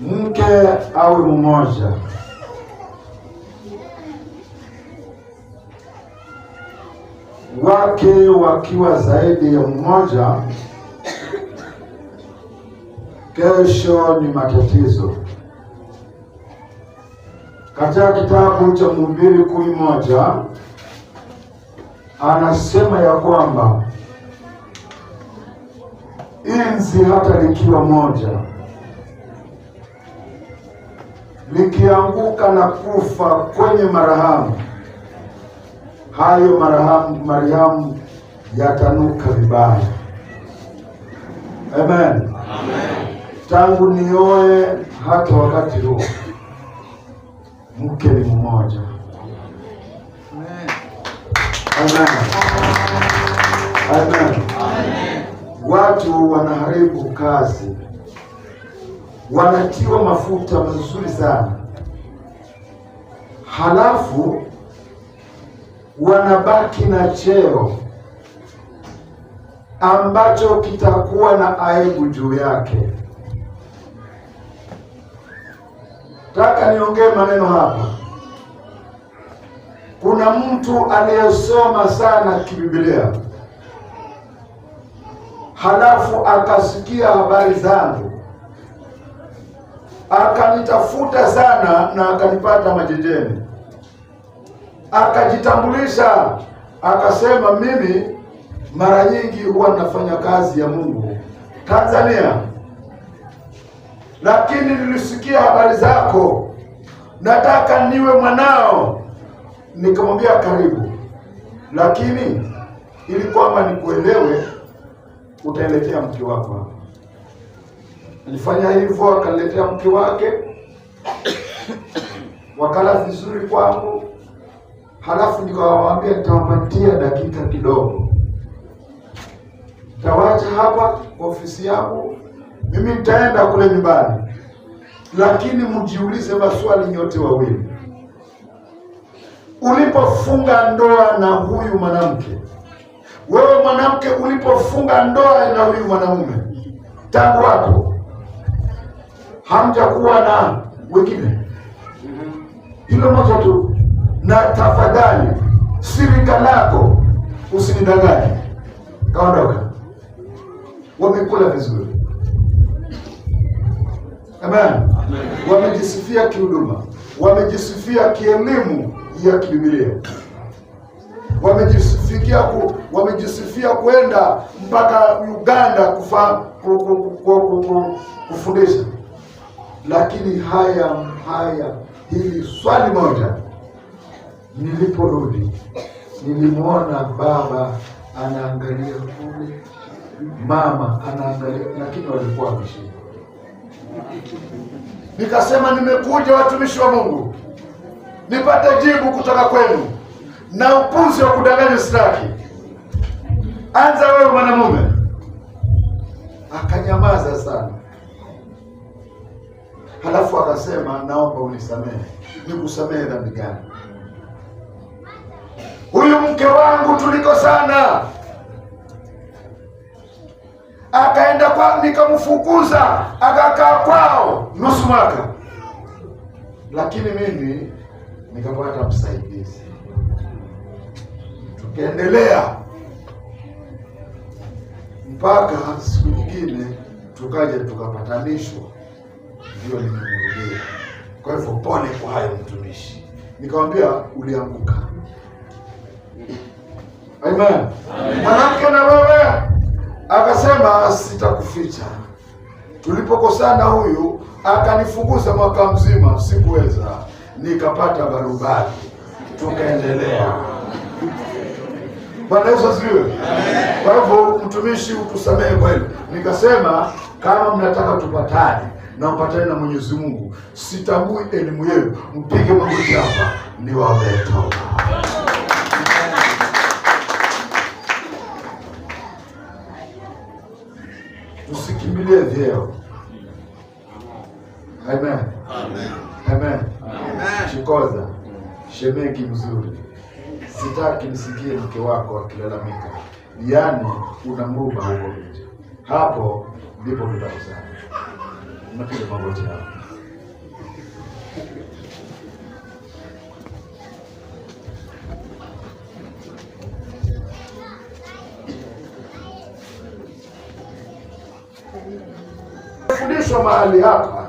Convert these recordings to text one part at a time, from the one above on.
mke awe mmoja. Wake wakiwa zaidi ya mmoja, kesho ni matatizo. Katika kitabu cha Mhubiri 11 anasema ya kwamba inzi hata likiwa moja likianguka na kufa kwenye marahamu, hayo marihamu yatanuka vibaya. Amen. Amen. Tangu nioe hata wakati huu mke ni mmoja. Amen. Amen. Amen. Amen. Watu wanaharibu kazi, wanatiwa mafuta mazuri sana, halafu wanabaki na cheo ambacho kitakuwa na aibu juu yake. Nataka niongee maneno hapa. Kuna mtu aliyesoma sana kibiblia, halafu akasikia habari zangu, akanitafuta sana na akanipata Majejeni, akajitambulisha, akasema mimi mara nyingi huwa nafanya kazi ya Mungu Tanzania, lakini nilisikia habari zako, nataka niwe mwanao. Nikamwambia karibu, lakini ili kwamba nikuelewe utaeletea mke wako hapa. Nilifanya hivyo, akaletea mke wake, wakala vizuri kwangu, halafu nikawaambia nitawapatia dakika kidogo, nitawacha hapa ofisi yangu, mimi nitaenda kule nyumbani, lakini mjiulize maswali nyote wawili. Ulipofunga ndoa na huyu mwanamke, wewe mwanamke ulipofunga ndoa na huyu mwanamume, tangu hapo hamjakuwa na wengine? Hilo moja tu. Na tafadhali shirika lako usinidanganye. Kaondoka. Wamekula vizuri. Amen. Wamejisifia kihuduma, wamejisifia kielimu ya kibiblia, wamejisifia kwenda mpaka Uganda kufundisha. Lakini hili swali moja, niliporudi nilimwona baba anaangalia kule, mama anaangalia, lakini walikuwa wameshinda. Nikasema nimekuja watumishi wa Mungu nipate jibu kutoka kwenu, na upuzi wa kudanganya sitaki. Anza wewe mwanamume. Akanyamaza sana, halafu akasema naomba unisamehe. Nikusamehe dhambi gani? Huyu mke wangu tulikosana, akaenda kwa, nikamfukuza, akakaa kwao nusu mwaka, lakini mimi nikapata msaidizi, tukaendelea mpaka siku nyingine tukaja tukapatanishwa, ndio nimemrudia. Kwa hivyo pole kwa hayo mtumishi. Nikamwambia ulianguka. Amen. Mwanamke na wewe akasema sitakuficha. Tulipokosana huyu akanifukuza mwaka mzima, sikuweza, nikapata barubari, tukaendelea. Bwana Yesu asifiwe. Kwa hivyo mtumishi utusamehe kwa hilo. Nikasema kama mnataka tupatane na mpatane na Mwenyezi Mungu, sitambui elimu yenu, mpige magoti hapa niwaombee toba. Tusikimbilie vyeo. Amen. Amen. Amen. Amen. Chikoza shemeki mzuri, sitaki nisikie mke wako akilalamika, yaani unamruba huko nje. Hapo ndipo tutakosana. Unapiga magoti hapo. walipokusanyishwa mahali hapa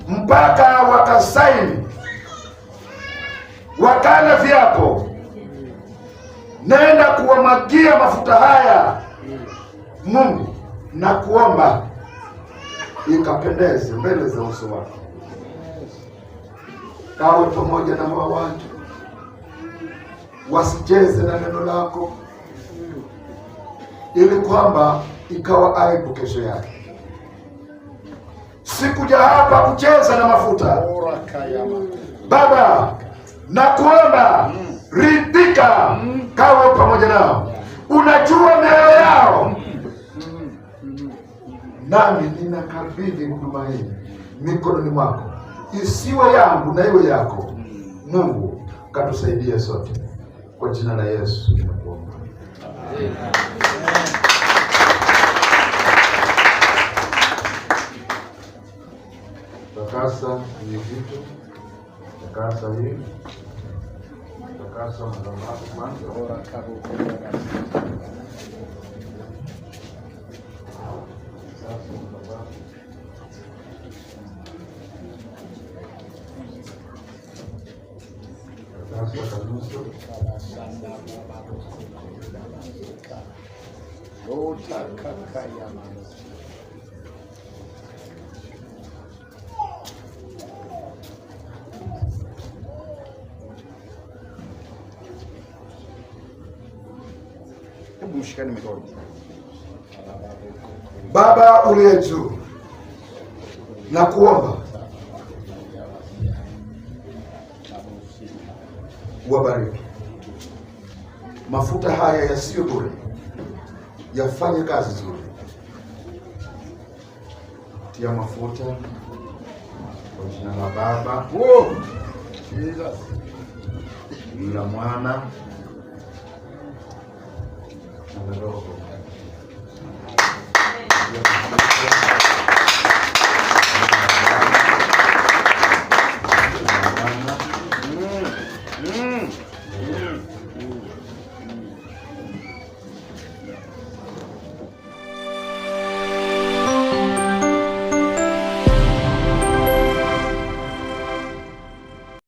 mpaka wakasaini, wakala viapo, nenda kuwamwagia mafuta haya Mungu na kuomba ikapendeze mbele za uso wako. Kawe pamoja na hawa watu, wasicheze na neno lako, ili kwamba ikawa aibu kesho yake. Sikuja hapa kucheza na mafuta Baba, na kuomba ridhika, kawe pamoja nao. Unajua mioyo yao, nami ninakabidhi huduma hii mikononi mwako, isiwe yangu na iwe yako. Mungu katusaidie sote, kwa jina la Yesu tunakuomba. Takasa hii vitu, takasa hii, takasa madhabahu kwanza. Hebu mshikane mikono. Baba uliye juu, na kuomba wabariki mafuta haya yasiyo bure, yafanye kazi nzuri. Tia mafuta kwa jina la Baba, la Mwana na Roho